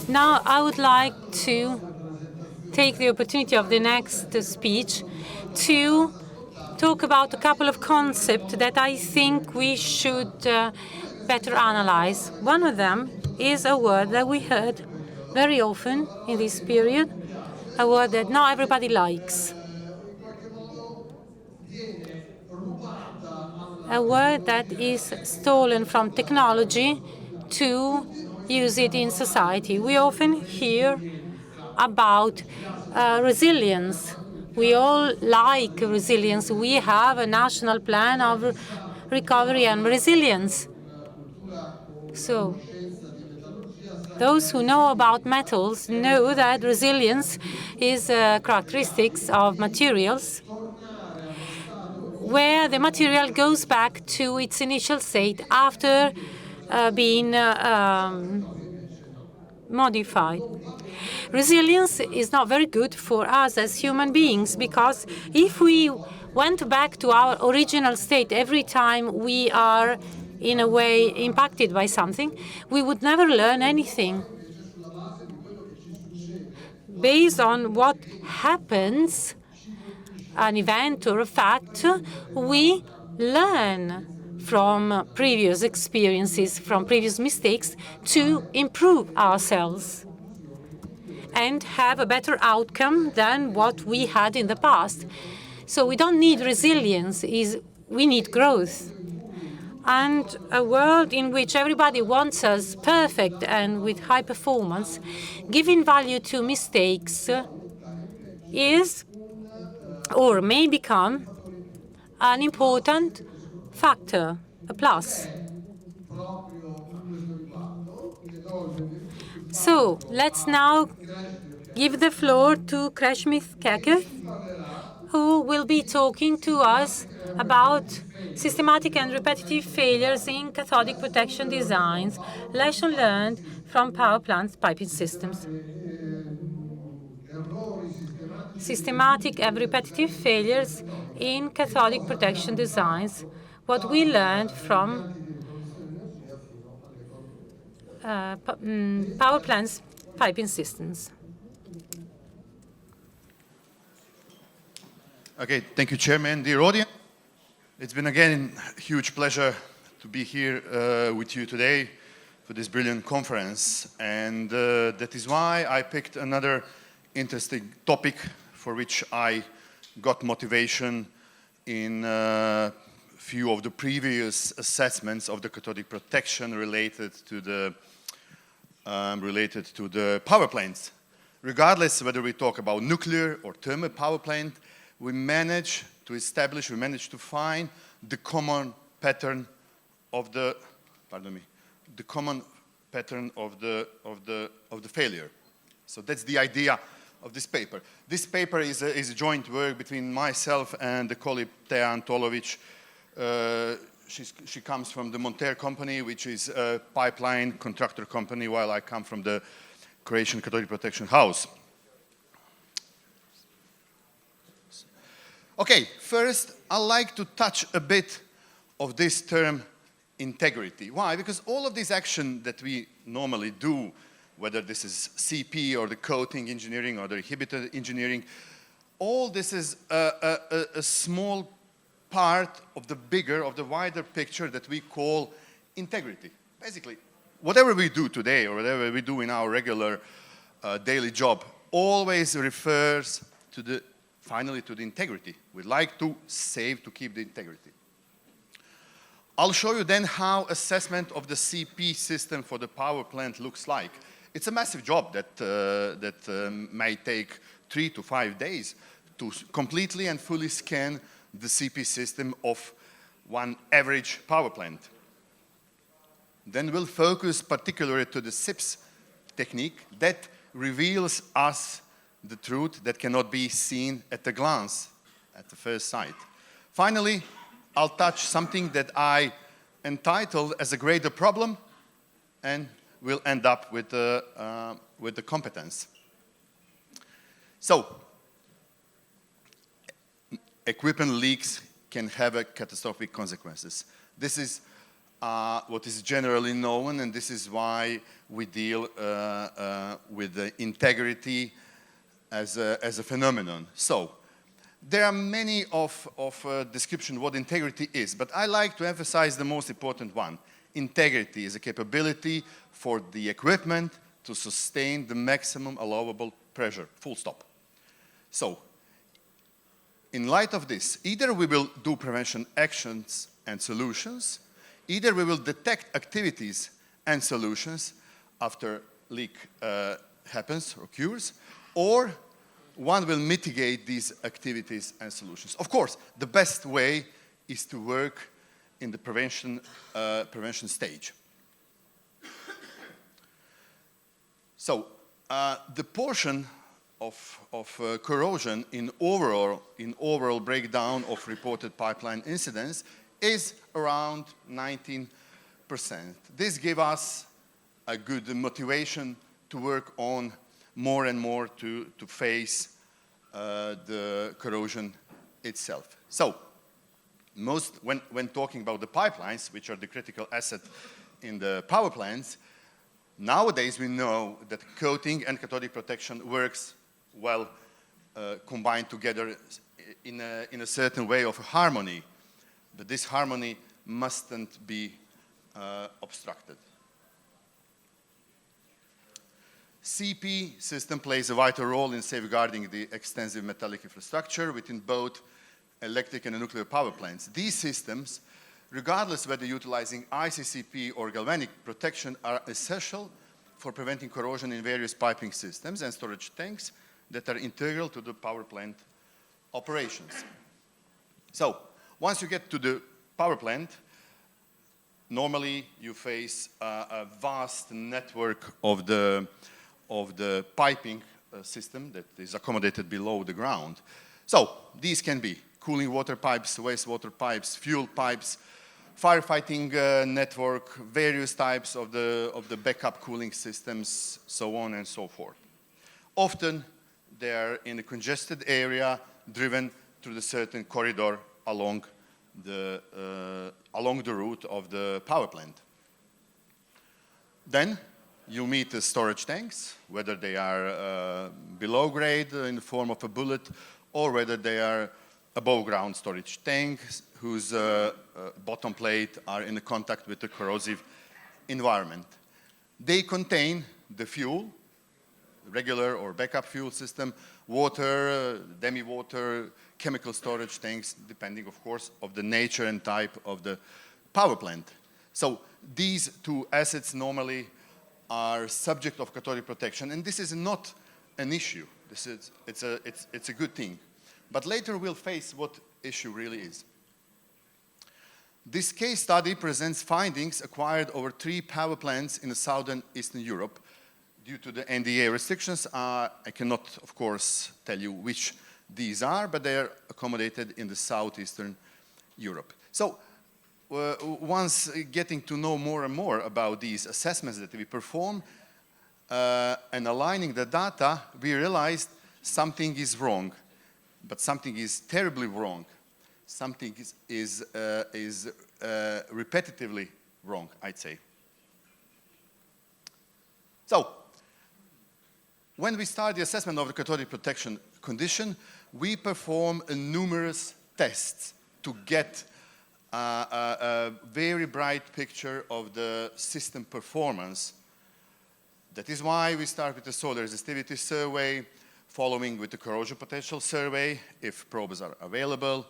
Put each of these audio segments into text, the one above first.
Now I would like to take the opportunity of the next speech to talk about a couple of concepts that I think we should better analyze. One of them is a word that we heard very often in this period, a word that not everybody likes. A word that is stolen from technology to use it in society. We often hear about resilience. We all like resilience. We have a national plan of recovery and resilience. So those who know about metals know that resilience is characteristics of materials where the material goes back to its initial state after being modified. Resilience is not very good for us as human beings, because if we went back to our original state every time we are in a way impacted by something, we would never learn anything. Based on what happens, an event or a fact, we learn from previous experiences, from previous mistakes, to improve ourselves and have a better outcome than what we had in the past. So we don't need resilience, we need growth. And a world in which everybody wants us perfect and with high performance, giving value to mistakes is or may become an important factor, a plus. So let's now give the floor to Kresimir Kekez, who will be talking to us about systematic and repetitive failures in cathodic protection designs, lesson learned from power plants piping systems. Systematic and repetitive failures in cathodic protection designs, what we learned from power plants piping systems. Okay, thank you, Chairman. Dear audience, it's been again a huge pleasure to be here with you today for this brilliant conference, and that is why I picked another interesting topic for which I got motivation in a few of the previous assessments of the cathodic protection related to the power plants. Regardless whether we talk about nuclear or thermal power plant, we managed to find the common pattern of the failure. So that's the idea of this paper. This paper is a joint work between myself and the colleague Tea Antolovic. She comes from the Monter company, which is a pipeline contractor company, while I come from the Croatian Cathodic Protection House. Okay, first, I'd like to touch a bit of this term integrity. Why? Because all of these action that we normally do, whether this is CP or the coating engineering or the inhibitor engineering, all this is a small part of the wider picture that we call integrity. Basically, whatever we do today or whatever we do in our regular daily job always refers to finally to the integrity. We like to keep the integrity. I'll show you then how assessment of the CP system for the power plant looks like. It's a massive job that may take 3 to 5 days to completely and fully scan the CP system of one average power plant. Then we'll focus particularly to the SIPS technique that reveals us the truth that cannot be seen at a glance, at the first sight. Finally, I'll touch something that I entitled as a greater problem, and we'll end up with the competence. So, equipment leaks can have catastrophic consequences. This is what is generally known, and this is why we deal with the integrity as a phenomenon. So, there are many of description what integrity is, but I like to emphasize the most important one. Integrity is a capability for the equipment to sustain the maximum allowable pressure, full stop. So, in light of this, either we will do prevention actions and solutions, either we will detect activities and solutions after leak happens or occurs, or one will mitigate these activities and solutions. Of course, the best way is to work in the prevention stage. So, the portion of corrosion in overall breakdown of reported pipeline incidents is around 19%. This gives us a good motivation to work on more and more to face the corrosion itself. So, when talking about the pipelines, which are the critical asset in the power plants, nowadays we know that coating and cathodic protection works well combined together in a certain way of harmony. But this harmony mustn't be obstructed. CP system plays a vital role in safeguarding the extensive metallic infrastructure within both electric and nuclear power plants. These systems, regardless whether utilizing ICCP or galvanic protection, are essential for preventing corrosion in various piping systems and storage tanks that are integral to the power plant operations. So, once you get to the power plant, normally you face a vast network of the piping system that is accommodated below the ground. So, these can be cooling water pipes, wastewater pipes, fuel pipes, firefighting network, various types of the backup cooling systems, so on and so forth. Often, they are in a congested area driven through the certain corridor along the route of the power plant. Then you meet the storage tanks, whether they are below grade in the form of a bullet, or whether they are above ground storage tanks whose bottom plate are in contact with the corrosive environment. They contain the fuel, regular or backup fuel system, water, demi-water, chemical storage tanks, depending, of course, of the nature and type of the power plant. So these two assets normally are subject of cathodic protection, and this is not an issue. It's a good thing. But later we'll face what issue really is. This case study presents findings acquired over 3 power plants in the southern Eastern Europe. Due to the NDA restrictions, I cannot, of course, tell you which these are, but they are accommodated in the southeastern Europe. So, once getting to know more and more about these assessments that we perform and aligning the data, we realized something is wrong, but something is terribly wrong. Something is repetitively wrong, I'd say. So, when we start the assessment of the cathodic protection condition, we perform numerous tests to get a very bright picture of the system performance. That is why we start with the soil resistivity survey, following with the corrosion potential survey, if probes are available.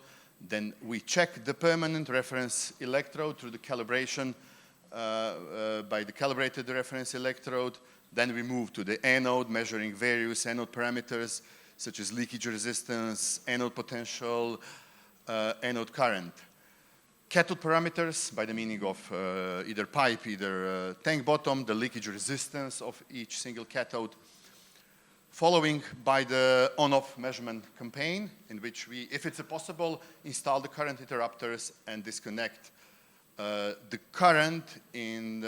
Then we check the permanent reference electrode through the calibration by the calibrated reference electrode. Then we move to the anode, measuring various anode parameters, such as leakage resistance, anode potential, anode current. Cathode parameters, by the meaning of either pipe, either tank bottom, the leakage resistance of each single cathode. Following by the on-off measurement campaign, in which we, if it's possible, install the current interrupters and disconnect the current in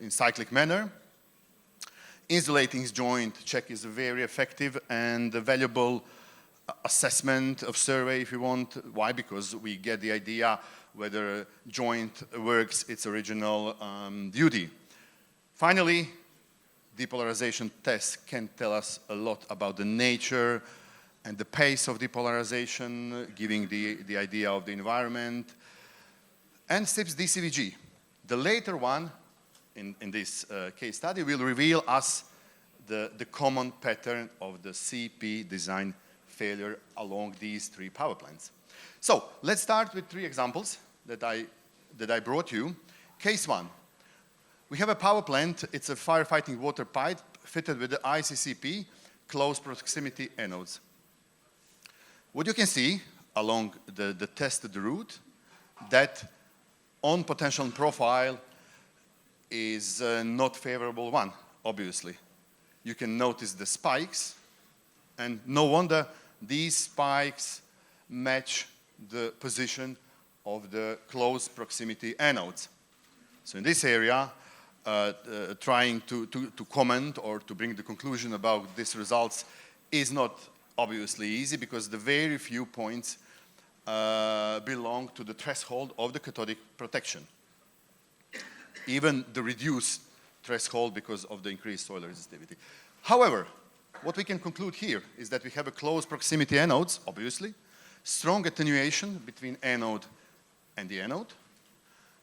cyclic manner. Insulating joint check is a very effective and valuable assessment of survey, if you want. Why? Because we get the idea whether a joint works its original duty. Finally, depolarization tests can tell us a lot about the nature and the pace of depolarization, giving the idea of the environment. And SIPS DCVG. The later one, in this case study, will reveal us the common pattern of the CP design failure along these 3 power plants. So let's start with 3 examples that I brought you. Case 1. We have a power plant. It's a firefighting water pipe fitted with the ICCP close proximity anodes. What you can see along the tested route, that on potential profile is not favorable one, obviously. You can notice the spikes, and no wonder these spikes match the position of the close proximity anodes. So in this area, trying to comment or to bring the conclusion about these results is not obviously easy, because the very few points belong to the threshold of the cathodic protection. Even the reduced threshold because of the increased soil resistivity. However, what we can conclude here is that we have a close proximity anodes, obviously, strong attenuation between anode and the anode.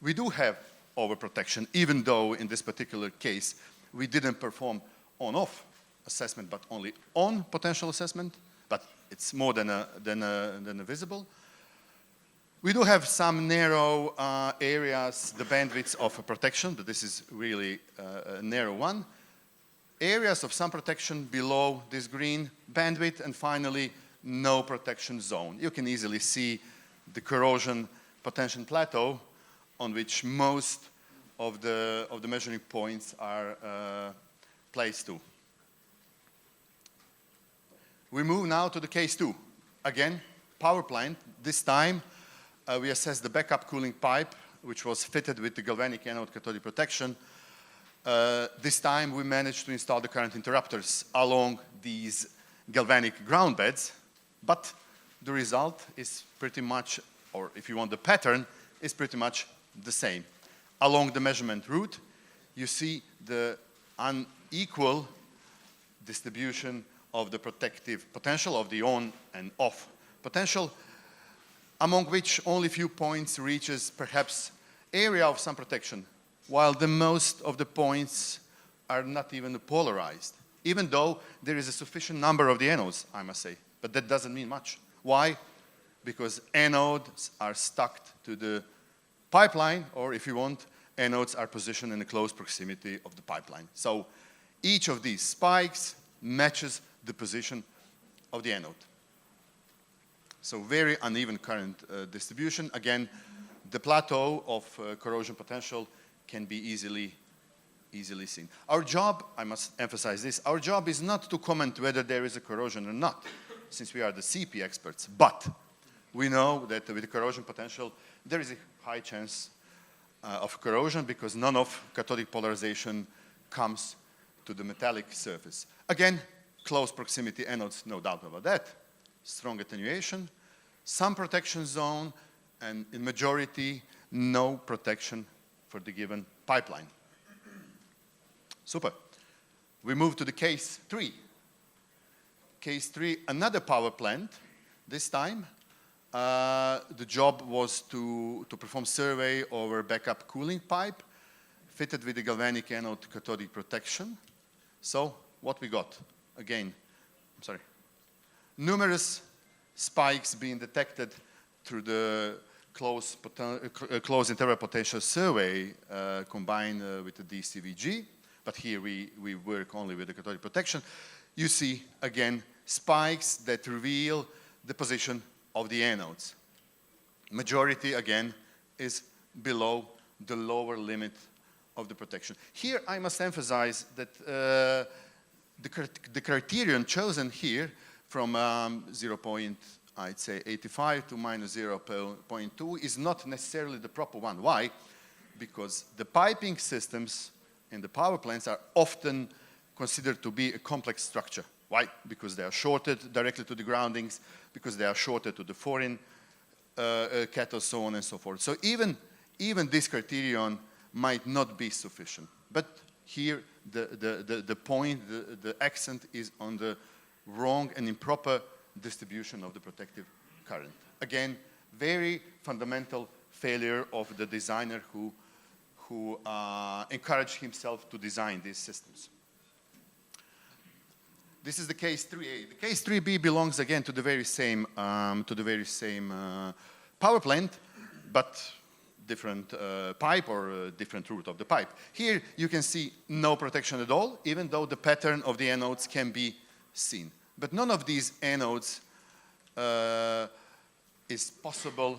We do have overprotection, even though in this particular case we didn't perform on-off assessment, but only on potential assessment, but it's more than a visible. We do have some narrow areas, the bandwidths of protection, but this is really a narrow one. Areas of some protection below this green bandwidth, and finally, no protection zone. You can easily see the corrosion potential plateau on which most of the measuring points are placed to. We move now to the case 2. Again, power plant. This time, we assess the backup cooling pipe, which was fitted with the galvanic anode cathodic protection. This time, we managed to install the current interrupters along these galvanic ground beds, but the result is pretty much, or if you want the pattern, is pretty much the same. Along the measurement route, you see the unequal distribution of the protective potential of the on and off potential, among which only few points reaches perhaps area of some protection, while the most of the points are not even polarized, even though there is a sufficient number of the anodes, I must say. But that doesn't mean much. Why? Because anodes are stuck to the pipeline, or if you want, anodes are positioned in the close proximity of the pipeline. So each of these spikes matches the position of the anode. So very uneven current distribution. Again, the plateau of corrosion potential can be easily seen. Our job, I must emphasize this, our job is not to comment whether there is a corrosion or not, since we are the CP experts, but we know that with the corrosion potential, there is a high chance of corrosion because none of cathodic polarization comes to the metallic surface. Again, close proximity anodes, no doubt about that. Strong attenuation, some protection zone, and in majority, no protection for the given pipeline. Super. We move to the case 3. Case 3, another power plant. This time, the job was to perform survey over backup cooling pipe fitted with the galvanic anode cathodic protection. So what we got? Again, I'm sorry. Numerous spikes being detected through the close interval potential survey combined with the DCVG, but here we work only with the cathodic protection. You see, again, spikes that reveal the position of the anodes. Majority, again, is below the lower limit of the protection. Here, I must emphasize that the criterion chosen here from 0.85 to minus 0.2 is not necessarily the proper one. Why? Because the piping systems in the power plants are often considered to be a complex structure. Why? Because they are shorted directly to the groundings, because they are shorted to the foreign cathodes, so on and so forth. So even this criterion might not be sufficient. But here, the point, the accent is on the wrong and improper distribution of the protective current. Again, very fundamental failure of the designer who encouraged himself to design these systems. This is the case 3A. The case 3B belongs again to the very same power plant, but different pipe or different route of the pipe. Here you can see no protection at all, even though the pattern of the anodes can be seen. But none of these anodes is possible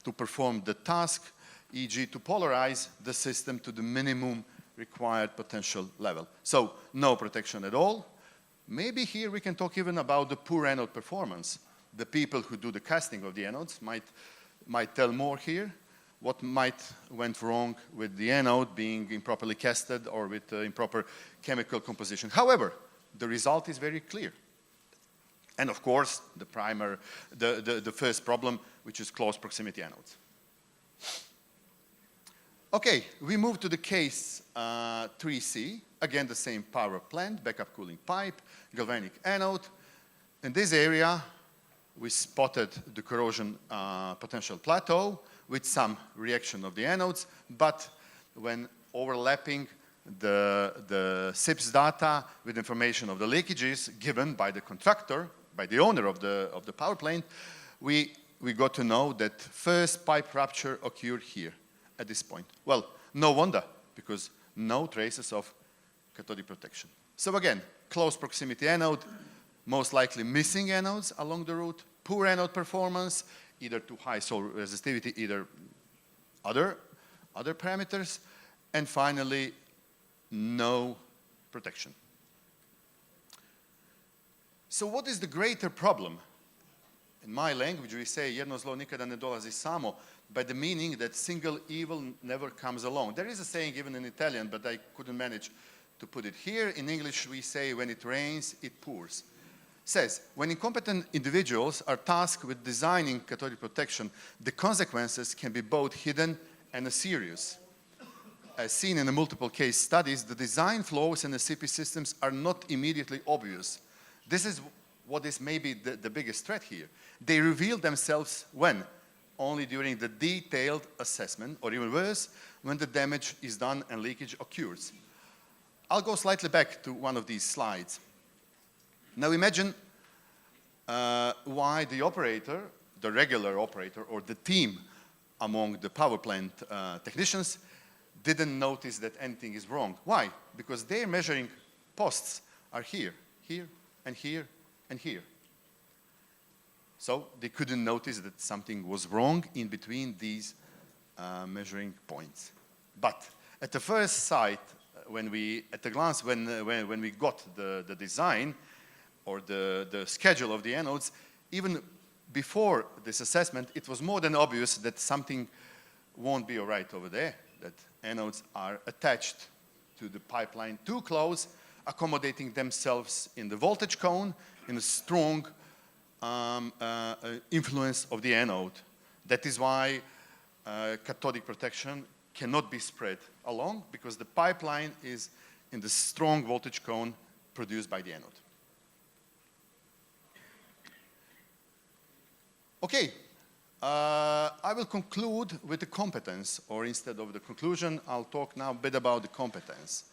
to perform the task, e.g. to polarize the system to the minimum required potential level. So no protection at all. Maybe here we can talk even about the poor anode performance. The people who do the casting of the anodes might tell more here. What might went wrong with the anode being improperly casted or with improper chemical composition. However, the result is very clear. And of course, the first problem, which is close proximity anodes. Okay, we move to the case 3C. Again, the same power plant, backup cooling pipe, galvanic anode. In this area, we spotted the corrosion potential plateau with some reaction of the anodes, but when overlapping the SIPS data with information of the leakages given by the contractor, by the owner of the power plant, we got to know that first pipe rupture occurred here at this point. Well, no wonder, because no traces of cathodic protection. So again, close proximity anode, most likely missing anodes along the route, poor anode performance, either too high solar resistivity, either other parameters, and finally, no protection. So what is the greater problem? In my language, we say, jedno zlo nikada ne dolazi samo, by the meaning that single evil never comes alone. There is a saying even in Italian, but I couldn't manage to put it here. In English, we say, when it rains, it pours. Says, when incompetent individuals are tasked with designing cathodic protection, the consequences can be both hidden and serious. As seen in the multiple case studies, the design flaws in the CP systems are not immediately obvious. This is what is maybe the biggest threat here. They reveal themselves when? Only during the detailed assessment, or even worse, when the damage is done and leakage occurs. I'll go slightly back to one of these slides. Now imagine why the operator, the regular operator, or the team among the power plant technicians didn't notice that anything is wrong. Why? Because their measuring posts are here, here, and here, and here. So they couldn't notice that something was wrong in between these measuring points. But at the first sight, when we got the design, or the schedule of the anodes, even before this assessment, it was more than obvious that something won't be all right over there, that anodes are attached to the pipeline too close, accommodating themselves in the voltage cone, in a strong influence of the anode. That is why cathodic protection cannot be spread along, because the pipeline is in the strong voltage cone produced by the anode. Okay, I will conclude with the competence, or instead of the conclusion, I'll talk now a bit about the competence.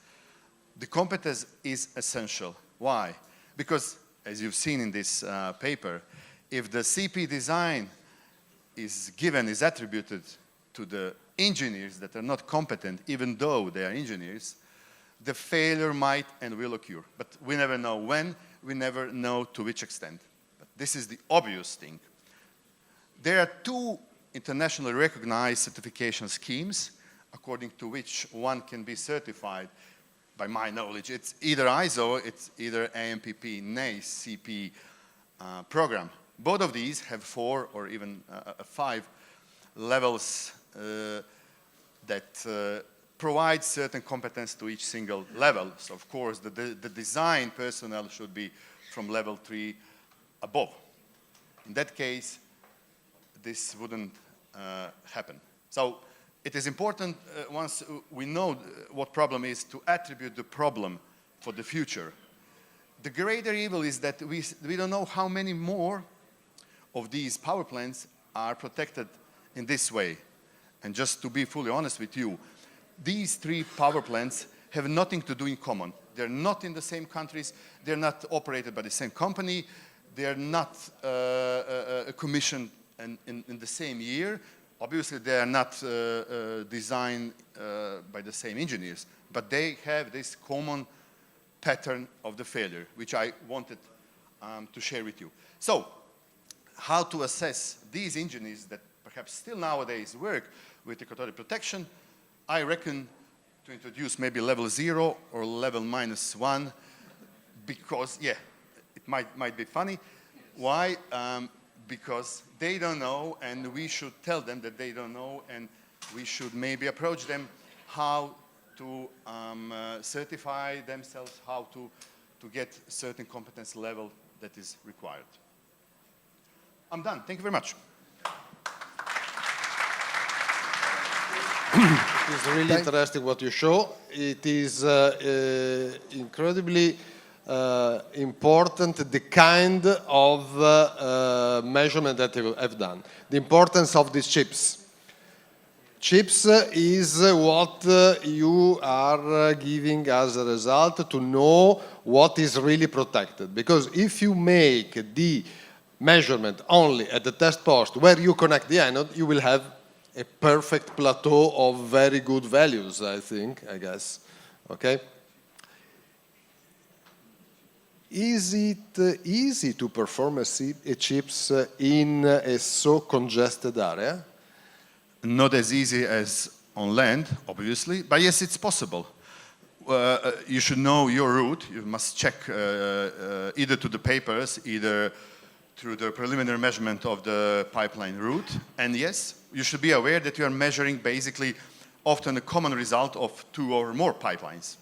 The competence is essential. Why? Because, as you've seen in this paper, if the CP design is attributed to the engineers that are not competent, even though they are engineers, the failure might and will occur. But we never know when, we never know to which extent. But this is the obvious thing. There are two internationally recognized certification schemes, according to which one can be certified. By my knowledge, it's either ISO, it's either AMPP, NACE, CP program. Both of these have 4 or even 5 levels that provide certain competence to each single level. So of course, the design personnel should be from level 3 above. In that case, this wouldn't happen. So it is important, once we know what problem is, to attribute the problem for the future. The greater evil is that we don't know how many more of these power plants are protected in this way. And just to be fully honest with you, these 3 power plants have nothing to do in common. They're not in the same countries, they're not operated by the same company, they're not commissioned in the same year. Obviously, they are not designed by the same engineers, but they have this common pattern of the failure, which I wanted to share with you. So, how to assess these engineers that perhaps still nowadays work with the cathodic protection? I reckon to introduce maybe level 0 or level -1, because, yeah, it might be funny. Why? Because they don't know, and we should tell them that they don't know, and we should maybe approach them how to certify themselves, how to get certain competence level that is required. I'm done. Thank you very much. It's really interesting what you show. It is incredibly important, the kind of measurement that you have done. The importance of these chips. Chips is what you are giving as a result to know what is really protected. Because if you make the measurement only at the test post where you connect the anode, you will have a perfect plateau of very good values, I guess. Okay? Is it easy to perform a chips in a so congested area? Not as easy as on land, obviously, but yes, it's possible. You should know your route. You must check either to the papers, either through the preliminary measurement of the pipeline route. And yes, you should be aware that you are measuring basically often a common result of 2 or more pipelines.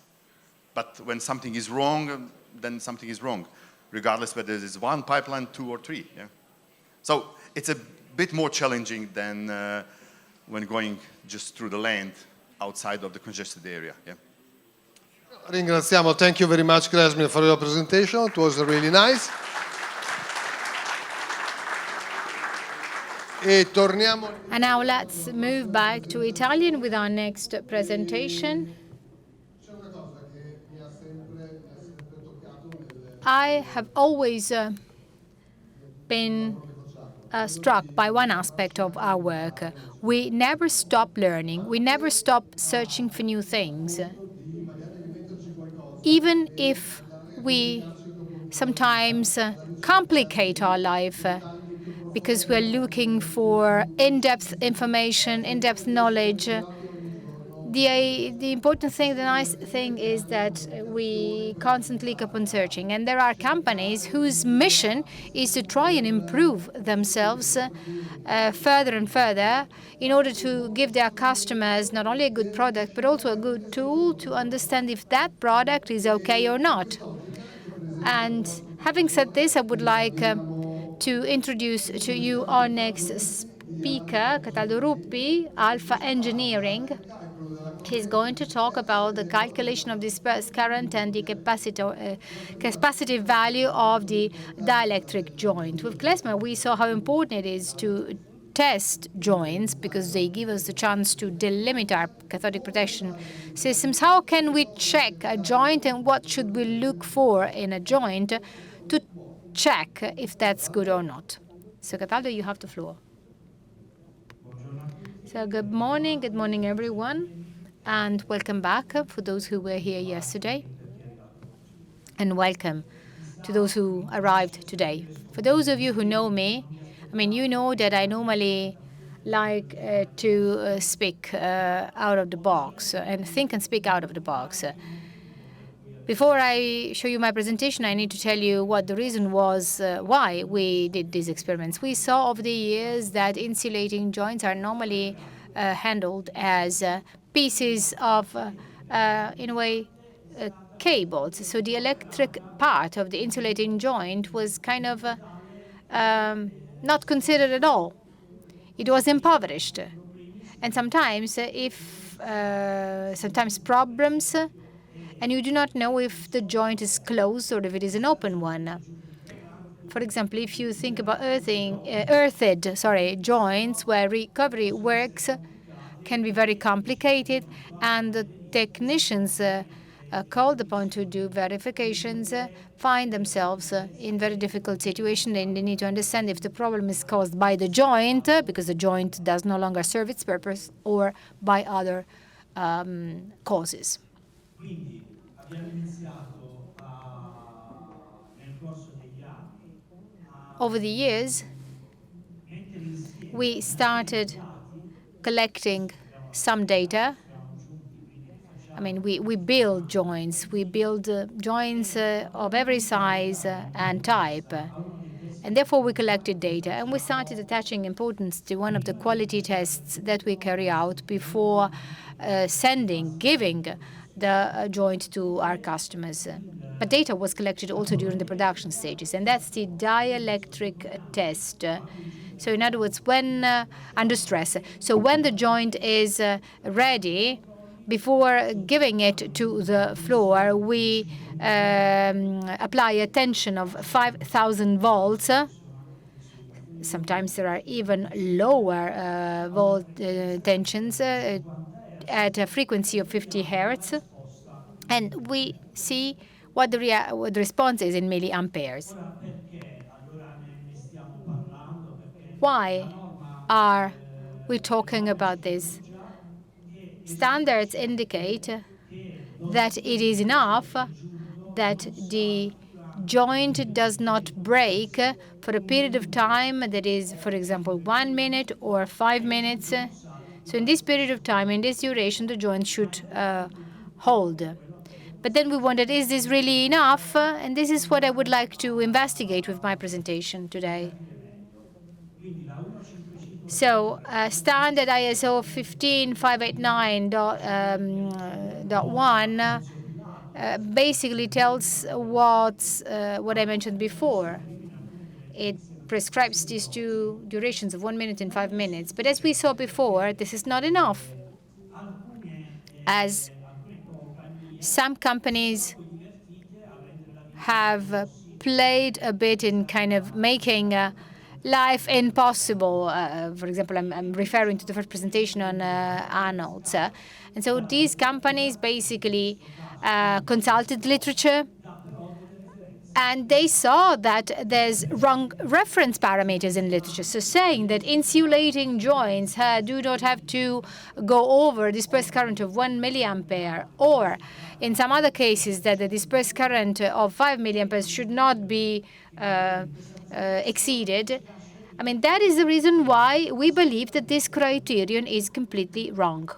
But when something is wrong, then something is wrong, regardless whether it is 1 pipeline, 2 or 3. Yeah? So it's a bit more challenging than when going just through the land outside of the congested area. Yeah? Ringraziamo. Thank you very much, Kresimir, for your presentation. It was really nice. And now let's move back to Italian with our next presentation. I have always been struck by one aspect of our work. We never stop learning. We never stop searching for new things. Even if we sometimes complicate our life because we're looking for in-depth information, in-depth knowledge. The important thing, the nice thing is that we constantly keep on searching. And there are companies whose mission is to try and improve themselves further and further in order to give their customers not only a good product, but also a good tool to understand if that product is okay or not. And having said this, I would like to introduce to you our next speaker, Cataldo Ruppi, Alpha Engineering. He's going to talk about the calculation of dispersed current and the capacitive value of the dielectric joint. With Kresimir, we saw how important it is to test joints because they give us the chance to delimit our cathodic protection systems. How can we check a joint and what should we look for in a joint to check if that's good or not? So, Cataldo, you have the floor. So, good morning everyone, and welcome back for those who were here yesterday, and welcome to those who arrived today. For those of you who know me, I mean, you know that I normally like to speak out of the box and think and speak out of the box. Before I show you my presentation, I need to tell you what the reason was why we did these experiments. We saw over the years that insulating joints are normally handled as pieces of, in a way, cables. So the electric part of the insulating joint was kind of not considered at all. It was impoverished. And sometimes sometimes problems, and you do not know if the joint is closed or if it is an open one. For example, if you think about earthed joints where recovery works can be very complicated, and the technicians called upon to do verifications find themselves in very difficult situation, and they need to understand if the problem is caused by the joint, because the joint does no longer serve its purpose, or by other causes. Over the years, we started collecting some data. I mean, we build joints. We build joints of every size and type. And therefore, we collected data. And we started attaching importance to one of the quality tests that we carry out before giving the joint to our customers. But data was collected also during the production stages, and that's the dielectric test. So in other words, when under stress, so when the joint is ready, before giving it to the floor, we apply a tension of 5,000 volts. Sometimes there are even lower tensions at a frequency of 50 hertz. And we see what the response is in milliamperes. Why are we talking about this? Standards indicate that it is enough that the joint does not break for a period of time that is, for example, 1 minute or 5 minutes. So in this period of time, in this duration, the joint should hold. But then we wondered, is this really enough? And this is what I would like to investigate with my presentation today. So standard ISO 15589.1 basically tells what I mentioned before. It prescribes these two durations of 1 minute and 5 minutes. But as we saw before, this is not enough, as some companies have played a bit in kind of making life impossible. For example, I'm referring to the first presentation on anodes. And so these companies basically consulted literature, and they saw that there's wrong reference parameters in literature. So saying that insulating joints do not have to go over dispersed current of 1 milliampere, or in some other cases that the dispersed current of 5 milliamperes should not be exceeded. I mean, that is the reason why we believe that this criterion is completely wrong.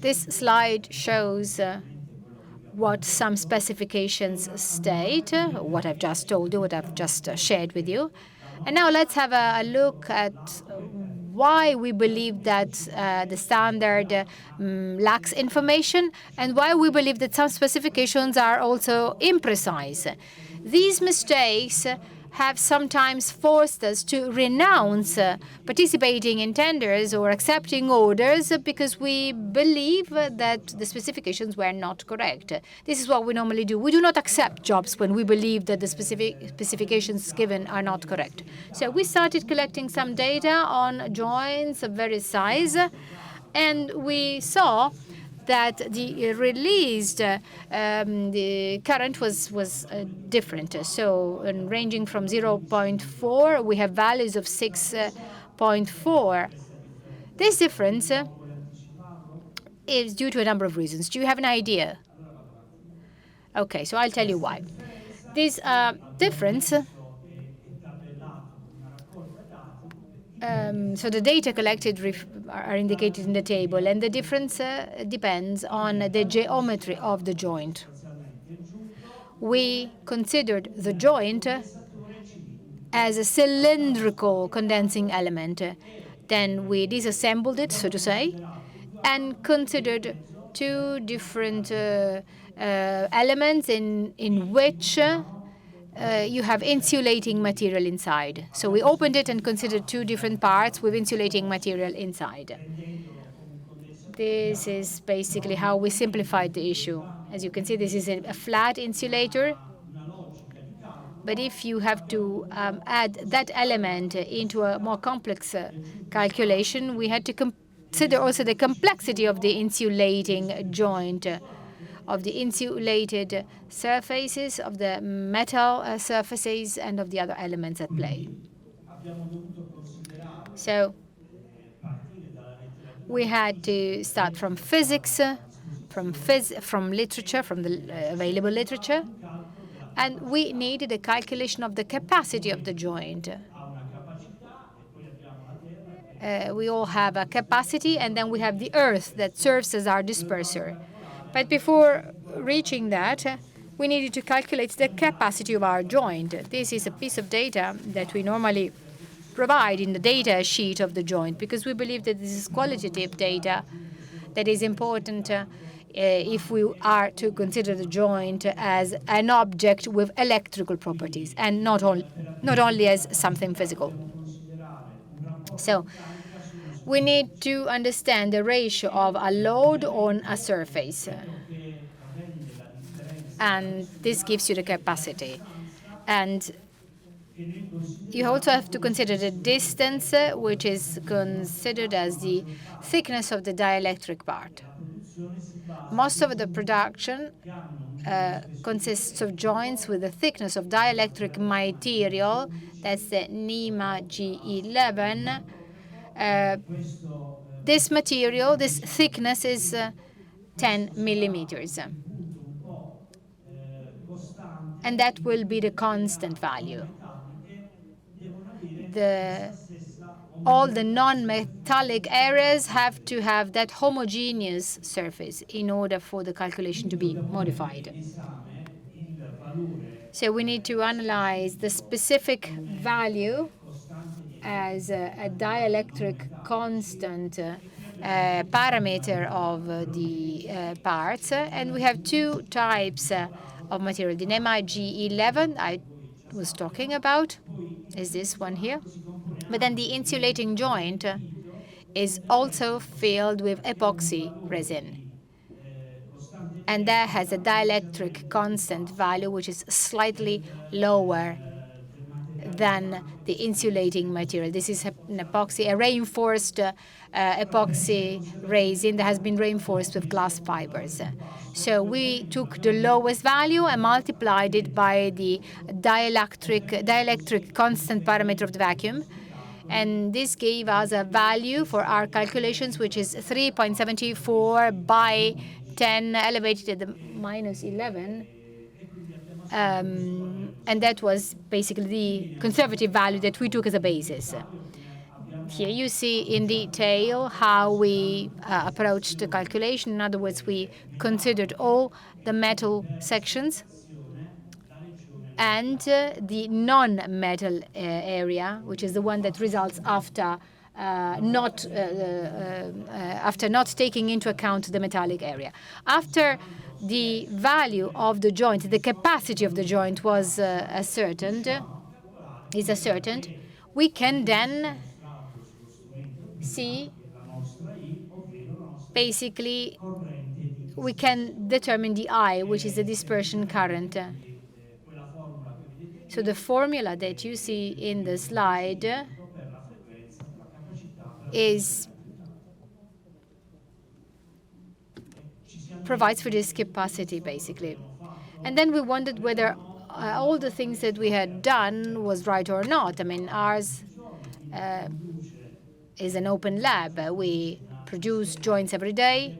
This slide shows what some specifications state, what I've just told you, what I've just shared with you. And now let's have a look at why we believe that the standard lacks information, and why we believe that some specifications are also imprecise. These mistakes have sometimes forced us to renounce participating in tenders or accepting orders because we believe that the specifications were not correct. This is what we normally do. We do not accept jobs when we believe that the specifications given are not correct. So we started collecting some data on joints of various size, and we saw that the released the current was different. So ranging from 0.4, we have values of 6.4. This difference is due to a number of reasons. Do you have an idea? Okay, so I'll tell you why. This difference, so the data collected are indicated in the table, and the difference depends on the geometry of the joint. We considered the joint as a cylindrical condensing element. Then we disassembled it, so to say, and considered two different elements in which you have insulating material inside. So we opened it and considered two different parts with insulating material inside. This is basically how we simplified the issue. As you can see, this is a flat insulator. But if you have to add that element into a more complex calculation, we had to consider also the complexity of the insulating joint, of the insulated surfaces, of the metal surfaces, and of the other elements at play. So we had to start from physics, from literature, from the available literature, and we needed a calculation of the capacity of the joint. We all have a capacity, and then we have the earth that serves as our disperser. But before reaching that, we needed to calculate the capacity of our joint. This is a piece of data that we normally provide in the data sheet of the joint, because we believe that this is qualitative data that is important if we are to consider the joint as an object with electrical properties and not only as something physical. So we need to understand the ratio of a load on a surface, and this gives you the capacity. And you also have to consider the distance, which is considered as the thickness of the dielectric part. Most of the production consists of joints with a thickness of dielectric material, that's the NEMA G11. This material, this thickness is 10 millimeters. And that will be the constant value. All the non-metallic areas have to have that homogeneous surface in order for the calculation to be modified. So we need to analyze the specific value as a dielectric constant parameter of the parts. And we have two types of material. The NEMA G11 I was talking about is this one here. But then the insulating joint is also filled with epoxy resin. And that has a dielectric constant value which is slightly lower than the insulating material. This is an epoxy, a reinforced epoxy resin that has been reinforced with glass fibers. So we took the lowest value and multiplied it by the dielectric constant parameter of the vacuum. And this gave us a value for our calculations, which is 3.74 by 10 elevated to the minus 11. And that was basically the conservative value that we took as a basis. Here you see in detail how we approached the calculation. In other words, we considered all the metal sections and the non-metal area, which is the one that results after not taking into account the metallic area. After the value of the joint, the capacity of the joint was ascertained, we can then see, basically, we can determine the I, which is the dispersion current. So the formula that you see in the slide provides for this capacity, basically. And then we wondered whether all the things that we had done was right or not. I mean, ours is an open lab. We produce joints every day.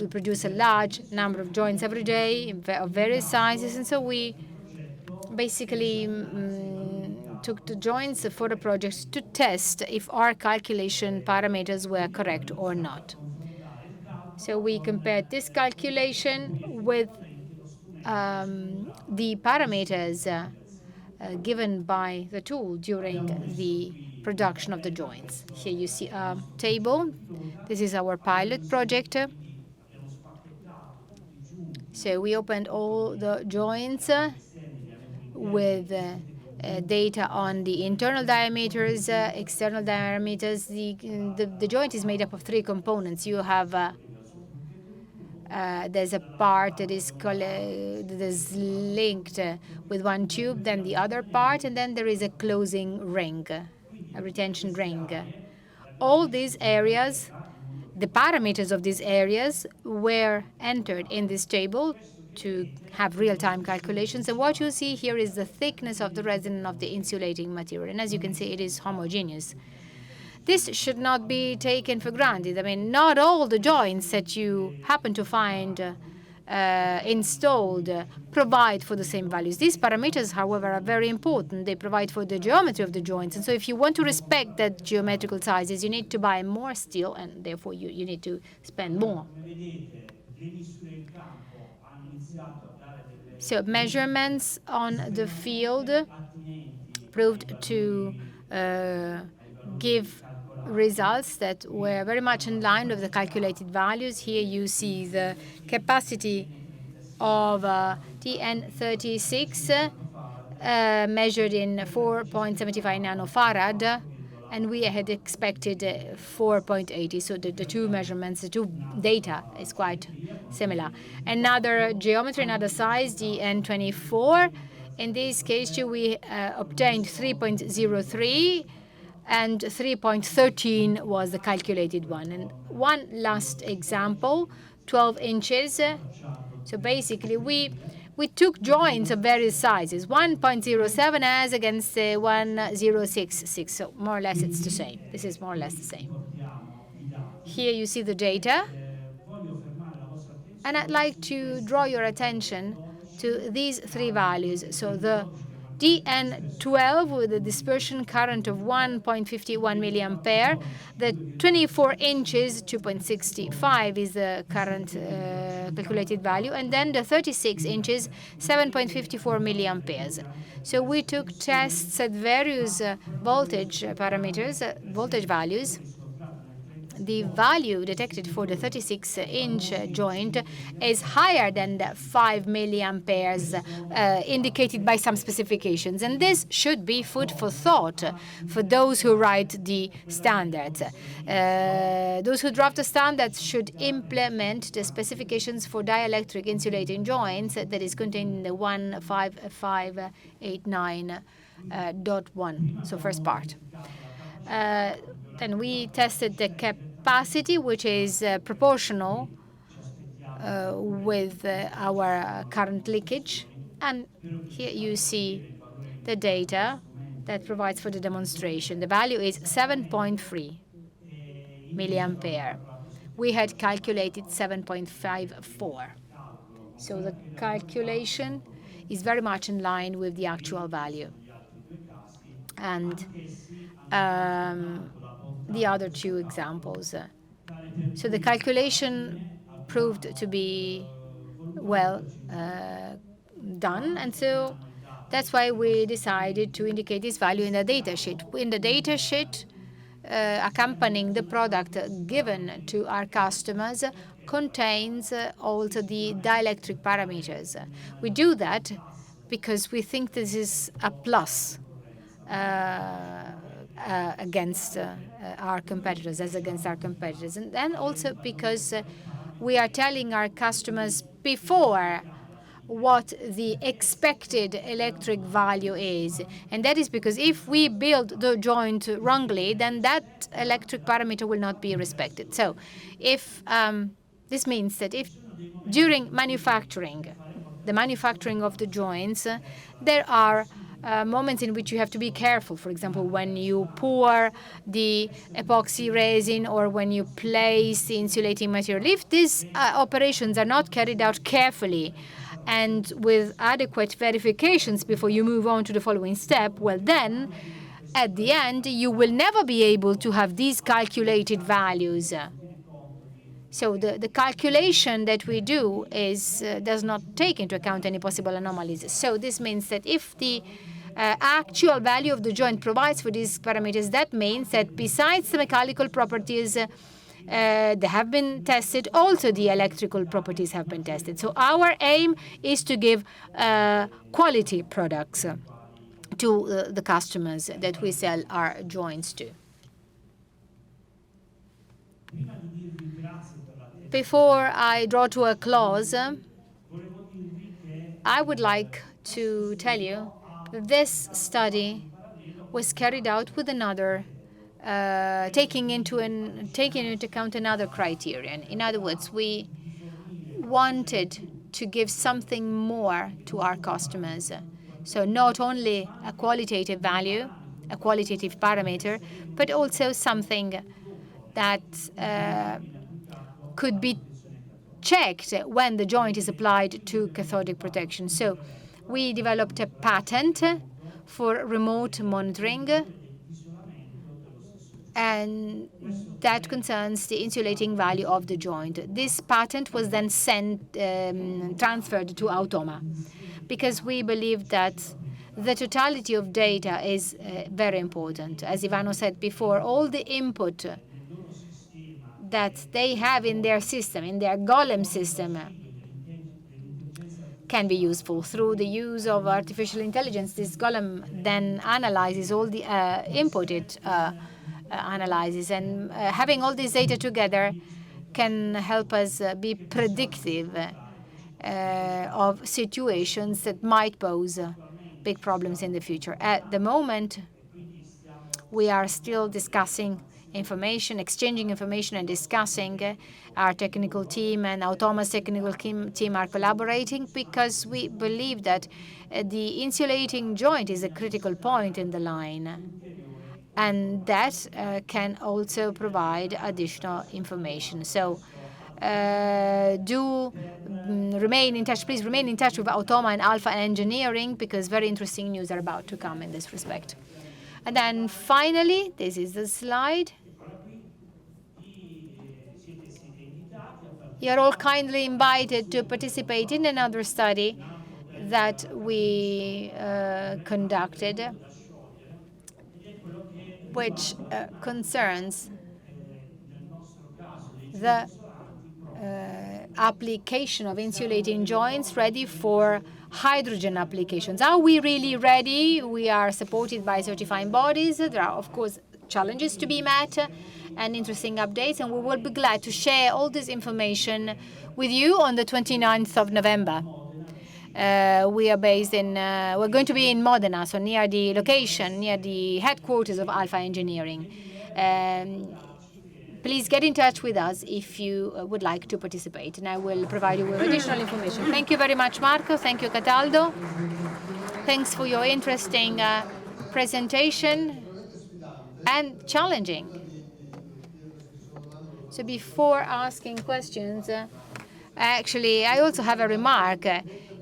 We produce a large number of joints every day of various sizes. And so we basically took the joints for the project to test if our calculation parameters were correct or not. So we compared this calculation with the parameters given by the tool during the production of the joints. Here you see a table. This is our pilot project. So we opened all the joints with data on the internal diameters, external diameters. The joint is made up of 3 components. You have there's a part that is linked with one tube, then the other part, and then there is a closing ring, a retention ring. All these areas, the parameters of these areas were entered in this table to have real-time calculations. And what you see here is the thickness of the resin and of the insulating material. And as you can see, it is homogeneous. This should not be taken for granted. I mean, not all the joints that you happen to find installed provide for the same values. These parameters, however, are very important. They provide for the geometry of the joints. And so if you want to respect that geometrical sizes, you need to buy more steel, and therefore you need to spend more. So measurements on the field proved to give results that were very much in line with the calculated values. Here you see the capacity of TN36 measured in 4.75 nanofarad, and we had expected 4.80. So the two measurements, the two data is quite similar. Another geometry, another size, TN24. In this case, too, we obtained 3.03. and 3.13 was the calculated one. And one last example, 12 inches. So basically, we took joints of various sizes, 1.07 as against 1.066. So more or less it's the same. This is more or less the same. Here you see the data. And I'd like to draw your attention to these 3 values. So the DN12 with a dispersion current of 1.51 milliampere. The 24 inches, 2.65 is the current calculated value. And then the 36 inches, 7.54 milliamperes. So we took tests at various voltage parameters, voltage values. The value detected for the 36-inch joint is higher than the 5 milliamperes indicated by some specifications. And this should be food for thought for those who write the standards. Those who draft the standards should implement the specifications for dielectric insulating joints that is contained in the 15589.1, so first part. Then we tested the capacity, which is proportional with our current leakage. And here you see the data that provides for the demonstration. The value is 7.3 milliampere. We had calculated 7.54. So the calculation is very much in line with the actual value. And the other 2 examples. So the calculation proved to be well done, and so that's why we decided to indicate this value in the datasheet. In the datasheet accompanying the product given to our customers contains also the dielectric parameters. We do that because we think this is a plus against our competitors, as against our competitors. And then also because we are telling our customers before what the expected electric value is. And that is because if we build the joint wrongly, then that electric parameter will not be respected. So if this means that if during manufacturing, the manufacturing of the joints, there are moments in which you have to be careful. For example, when you pour the epoxy resin or when you place the insulating material. If these operations are not carried out carefully and with adequate verifications before you move on to the following step, well then, at the end, you will never be able to have these calculated values. So the calculation that we do is does not take into account any possible anomalies. So this means that if the actual value of the joint provides for these parameters. That means that besides the mechanical properties they have been tested, also the electrical properties have been tested. So our aim is to give quality products to the customers that we sell our joints to. Before I draw to a close, I would like to tell you that this study was carried out with another, taking into account another criterion. In other words, we wanted to give something more to our customers. So not only a qualitative value, a qualitative parameter, but also something that could be checked when the joint is applied to cathodic protection. So we developed a patent for remote monitoring, and that concerns the insulating value of the joint. This patent was then transferred to Automa, because we believe that the totality of data is very important. As Ivano said before, all the input that they have in their system, in their golem system, can be useful. Through the use of artificial intelligence, this golem then analyzes all the input it analyzes, and having all this data together can help us be predictive of situations that might pose big problems in the future. At the moment, we are still discussing information, exchanging information and discussing. Our technical team and Automa's technical team are collaborating, because we believe that the insulating joint is a critical point in the line, and that can also provide additional information. So do remain in touch. Please remain in touch with Automa and Alpha Engineering, because very interesting news are about to come in this respect. And then finally, this is the slide. You're all kindly invited to participate in another study that we conducted, which concerns the application of insulating joints ready for hydrogen applications. Are we really ready? We are supported by certifying bodies. There are, of course, challenges to be met and interesting updates, and we will be glad to share all this information with you on the 29th of November. We are based in, we're going to be in Modena, so near the location, near the headquarters of Alpha Engineering. Please get in touch with us if you would like to participate, and I will provide you with additional information. Thank you very much, Marco. Thank you, Cataldo. Thanks for your interesting presentation and challenging. So before asking questions, actually, I also have a remark.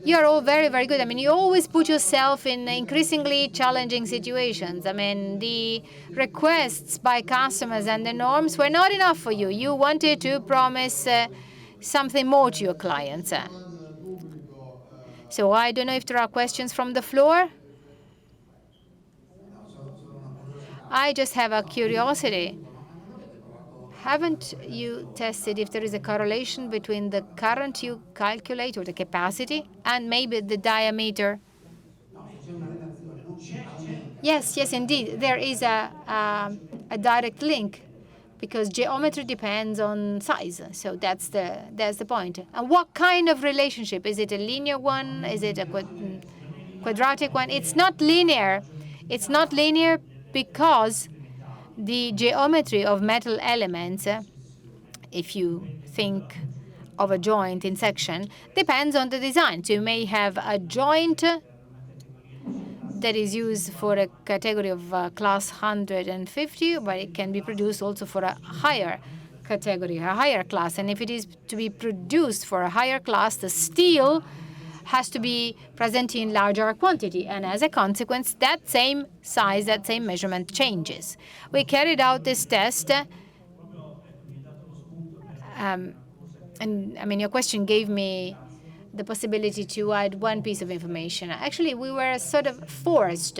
You're all very, very good. I mean, you always put yourself in increasingly challenging situations. I mean, the requests by customers and the norms were not enough for you. You wanted to promise something more to your clients. So I don't know if there are questions from the floor. I just have a curiosity. Haven't you tested if there is a correlation between the current you calculate, or the capacity, and maybe the diameter? Yes, yes, indeed. There is a direct link, because geometry depends on size. So that's the point. And what kind of relationship? Is it a linear one? Is it a quadratic one? It's not linear. It's not linear because the geometry of metal elements, if you think of a joint in section, depends on the design. So you may have a joint that is used for a category of class 150, but it can be produced also for a higher category, a higher class. And if it is to be produced for a higher class, the steel has to be present in larger quantity, and as a consequence, that same size, that same measurement changes. We carried out this test, and I mean, your question gave me the possibility to add one piece of information. Actually, we were sort of forced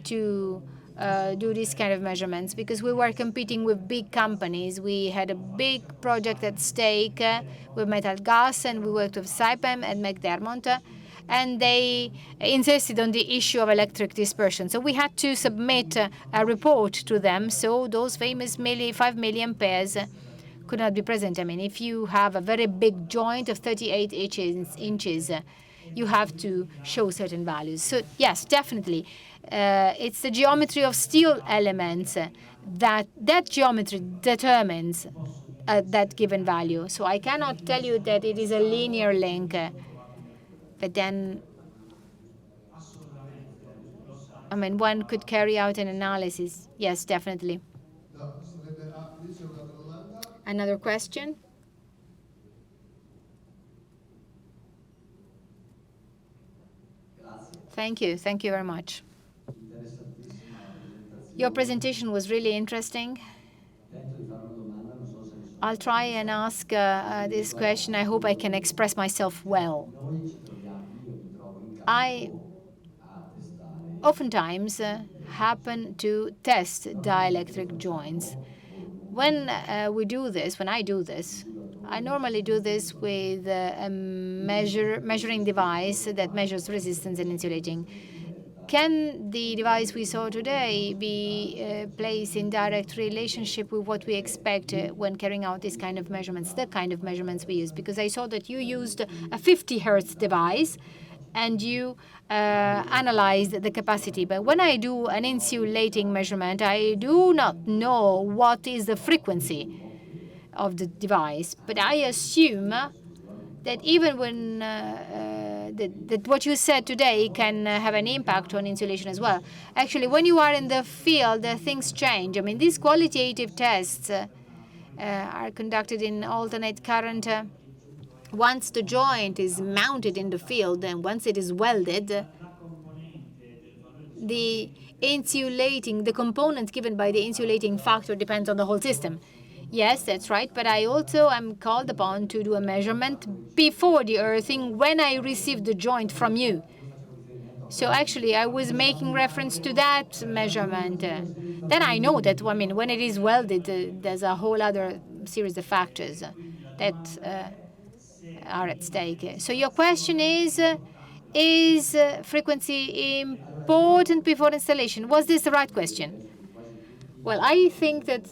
to do these kind of measurements because we were competing with big companies. We had a big project at stake with Metal Gas, and we worked with Saipem and McDermott, and they insisted on the issue of electric dispersion. So we had to submit a report to them, so those famous 5 million pairs could not be present. I mean, if you have a very big joint of 38 inches, you have to show certain values. So yes, definitely, it's the geometry of steel elements that geometry determines that given value. So I cannot tell you that it is a linear link, but then, I mean, one could carry out an analysis. Yes, definitely. Another question? Thank you. Thank you very much. Your presentation was really interesting. I'll try and ask this question. I hope I can express myself well. I oftentimes happen to test dielectric joints. When I do this, I normally do this with a measuring device that measures resistance and insulating. Can the device we saw today be placed in direct relationship with what we expect when carrying out this kind of measurements, the kind of measurements we use? Because I saw that you used a 50 Hertz device and you analyzed the capacity. But when I do an insulating measurement, I do not know what is the frequency of the device. But I assume that even when that what you said today can have an impact on insulation as well. Actually, when you are in the field, things change. I mean, these qualitative tests are conducted in alternate current. Once the joint is mounted in the field and once it is welded, the component given by the insulating factor depends on the whole system. Yes, that's right, but I also am called upon to do a measurement before the earthing when I receive the joint from you. So actually, I was making reference to that measurement. Then I know that, I mean, when it is welded, there's a whole other series of factors that are at stake. So your question is frequency important before installation? Was this the right question? Well, I think that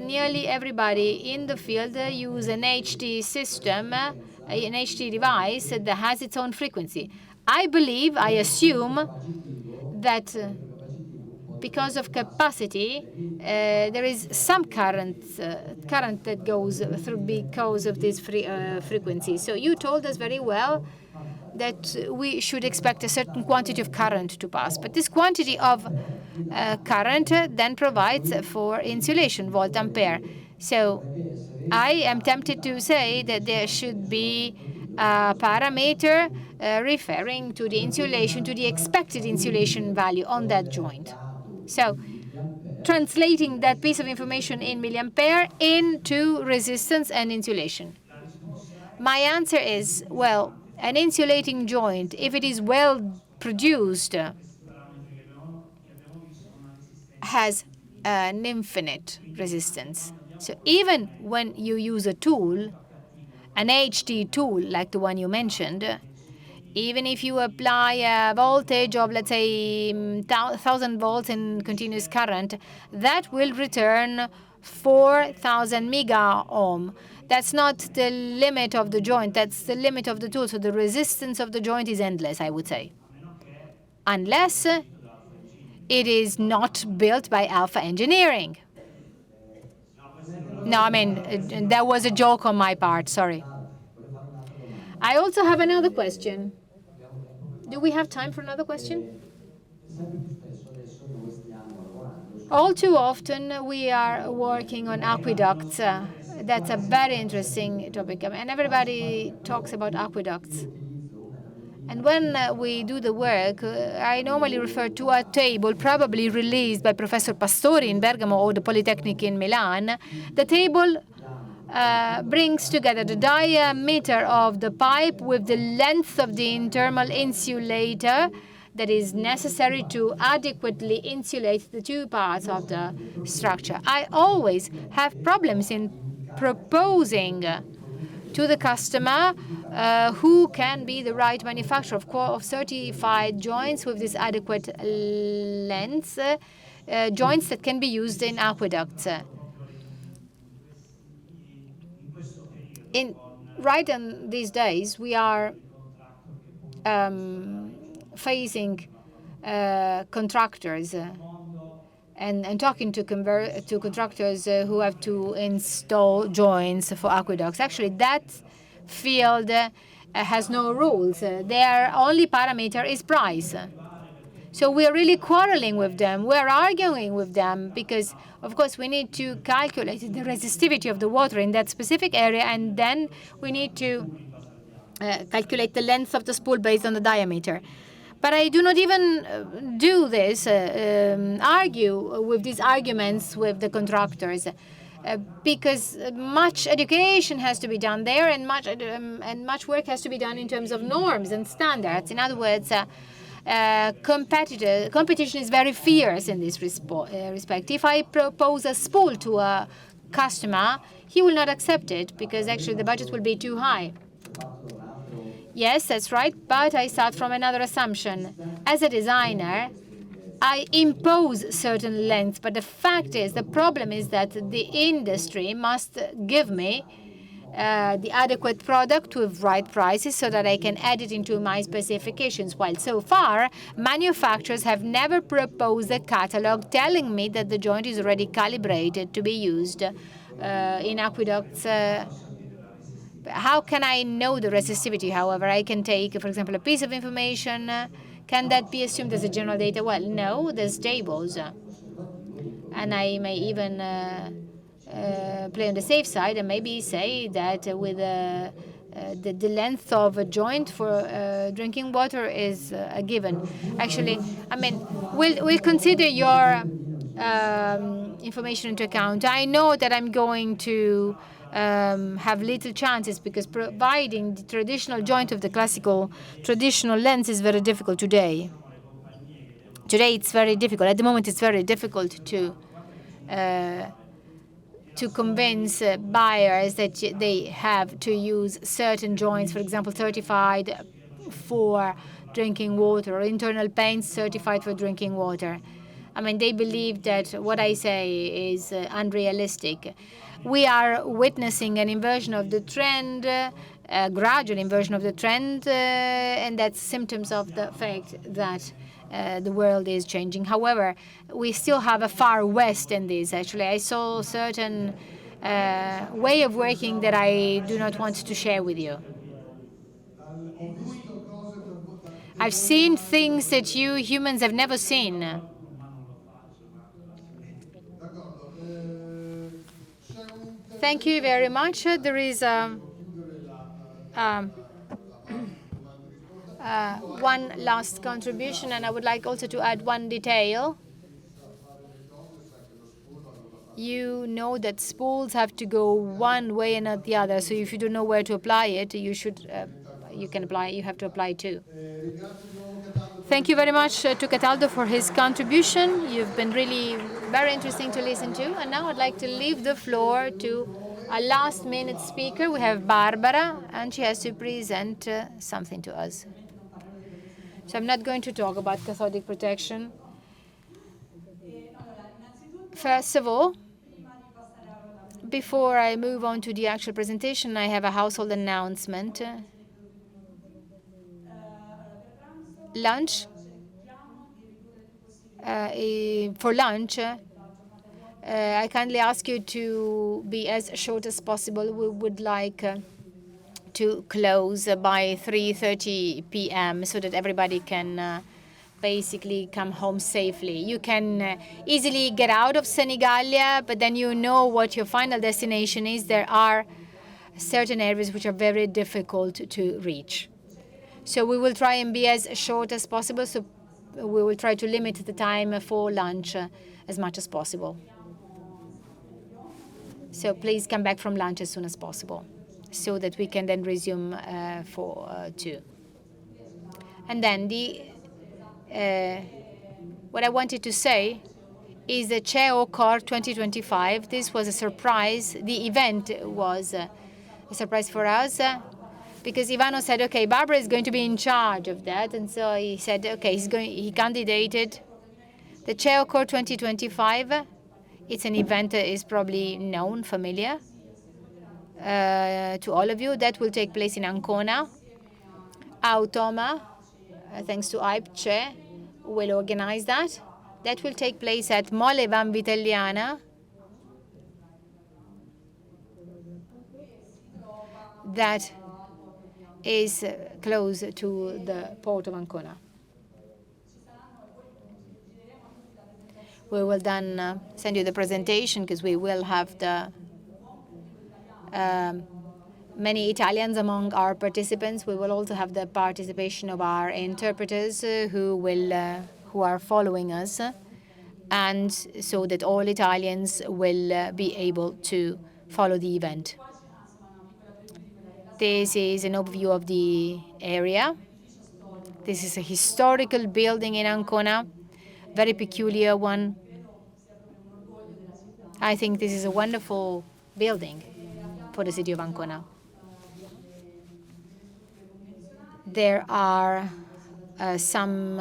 nearly everybody in the field use an HD system, an HD device that has its own frequency. I assume that because of capacity, there is some current that goes through because of this frequency. So you told us very well that we should expect a certain quantity of current to pass. But this quantity of current then provides for insulation, volt ampere. So I am tempted to say that there should be a parameter referring to the insulation, to the expected insulation value on that joint. So translating that piece of information in milliampere into resistance and insulation. My answer is, well, an insulating joint, if it is well produced, has an infinite resistance. So even when you use a tool, an HD tool like the one you mentioned, even if you apply a voltage of, let's say, 1,000 volts in continuous current, that will return 4,000 mega-ohm. That's not the limit of the joint, that's the limit of the tool. So the resistance of the joint is endless, I would say. Unless it is not built by Alpha Engineering. No, I mean, that was a joke on my part, sorry. I also have another question. Do we have time for another question? All too often, we are working on aqueducts. That's a very interesting topic, and everybody talks about aqueducts. And when we do the work, I normally refer to a table probably released by Professor Pastori in Bergamo or the Polytechnic in Milan. The table brings together the diameter of the pipe with the length of the internal insulator that is necessary to adequately insulate the two parts of the structure. I always have problems in proposing to the customer who can be the right manufacturer of certified joints with this adequate length, joints that can be used in aqueducts. Right in these days, we are facing contractors and talking to contractors who have to install joints for aqueducts. Actually, that field has no rules. Their only parameter is price. So we're really quarreling with them. We're arguing with them because, of course, we need to calculate the resistivity of the water in that specific area, and then we need to calculate the length of the spool based on the diameter. But I do not even do this, argue with these arguments with the contractors, because much education has to be done there, and much work has to be done in terms of norms and standards. In other words, competition is very fierce in this respect. If I propose a spool to a customer, he will not accept it because actually the budget will be too high. Yes, that's right, but I start from another assumption. As a designer, I impose certain lengths, but the fact is, the problem is that the industry must give me the adequate product with right prices so that I can add it into my specifications. While so far, manufacturers have never proposed a catalog telling me that the joint is already calibrated to be used in aqueducts. How can I know the resistivity, however? I can take, for example, a piece of information. Can that be assumed as a general data? Well, no, there's tables. And I may even play on the safe side and maybe say that with the length of a joint for drinking water is a given. Actually, I mean, we'll consider your information into account. I know that I'm going to have little chances because providing the traditional joint of the classical traditional lens is very difficult today. Today it's very difficult. At the moment it's very difficult to convince buyers that they have to use certain joints, for example, certified for drinking water, or internal paints certified for drinking water. I mean, they believe that what I say is unrealistic. We are witnessing an inversion of the trend, a gradual inversion of the trend, and that's symptoms of the fact that the world is changing. However, we still have a far west in this. Actually, I saw a certain way of working that I do not want to share with you. I've seen things that you humans have never seen. Thank you very much. There is one last contribution, and I would like also to add one detail. You know that spools have to go one way and not the other. So if you don't know where to apply it, you have to apply too. Thank you very much to Cataldo for his contribution. You've been really very interesting to listen to. And now I'd like to leave the floor to a last-minute speaker. We have Barbara, and she has to present something to us. So I'm not going to talk about cathodic protection. First of all, before I move on to the actual presentation, I have a household announcement. Lunch. For lunch, I kindly ask you to be as short as possible. We would like to close by 3:30 p.m. so that everybody can basically come home safely. You can easily get out of Senigallia, but then you know what your final destination is. There are certain areas which are very difficult to reach. So we will try and be as short as possible. So we will try to limit the time for lunch as much as possible. So please come back from lunch as soon as possible so that we can then resume for 2. And then what I wanted to say is the 𝐒𝐲𝐬𝐭𝐞 2025. This was a surprise. The event was a surprise for us because Ivano said, okay, Barbara is going to be in charge of that. And so he said, okay, he candidated. The 𝐒𝐲𝐽𝐿 2025, it's an event that is probably known, familiar to all of you. That will take place in Ancona. Automa, thanks to 𝐼PCE, will organize that. That will take place at Mole Vanvitelliana. That is close to the port of Ancona. We will then send you the presentation because we will have the many Italians among our participants. We will also have the participation of our interpreters who are following us, and so that all Italians will be able to follow the event. This is an overview of the area. This is a historical building in Ancona, very peculiar one. I think this is a wonderful building for the city of Ancona. There are some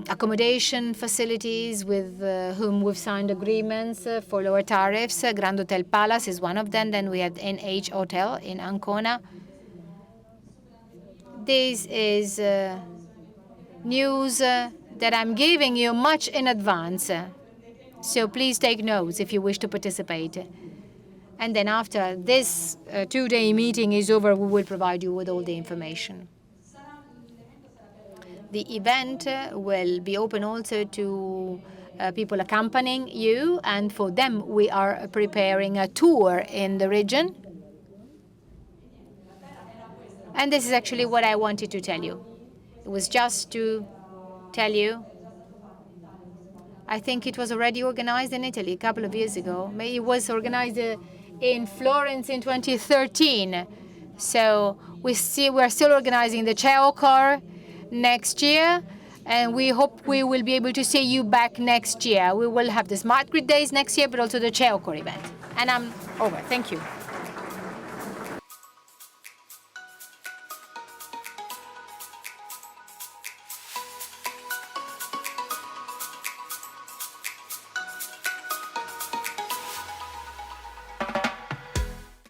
accommodation facilities with whom we've signed agreements for lower tariffs. Grand Hotel Palace is one of them. Then we have NH Hotel in Ancona. This is news that I'm giving you much in advance. So please take notes if you wish to participate. And then after this 2-day meeting is over, we will provide you with all the information. The event will be open also to people accompanying you, and for them we are preparing a tour in the region. And this is actually what I wanted to tell you. It was just to tell you. I think it was already organized in Italy a couple of years ago. Maybe it was organized in Florence in 2013. So we're still organizing the 𝐒𝐲𝐽𝐿 next year, and we hope we will be able to see you back next year. We will have the Smart Grid Days next year, but also the 𝐒𝐲𝐽𝐿 event. And I'm over. Thank you.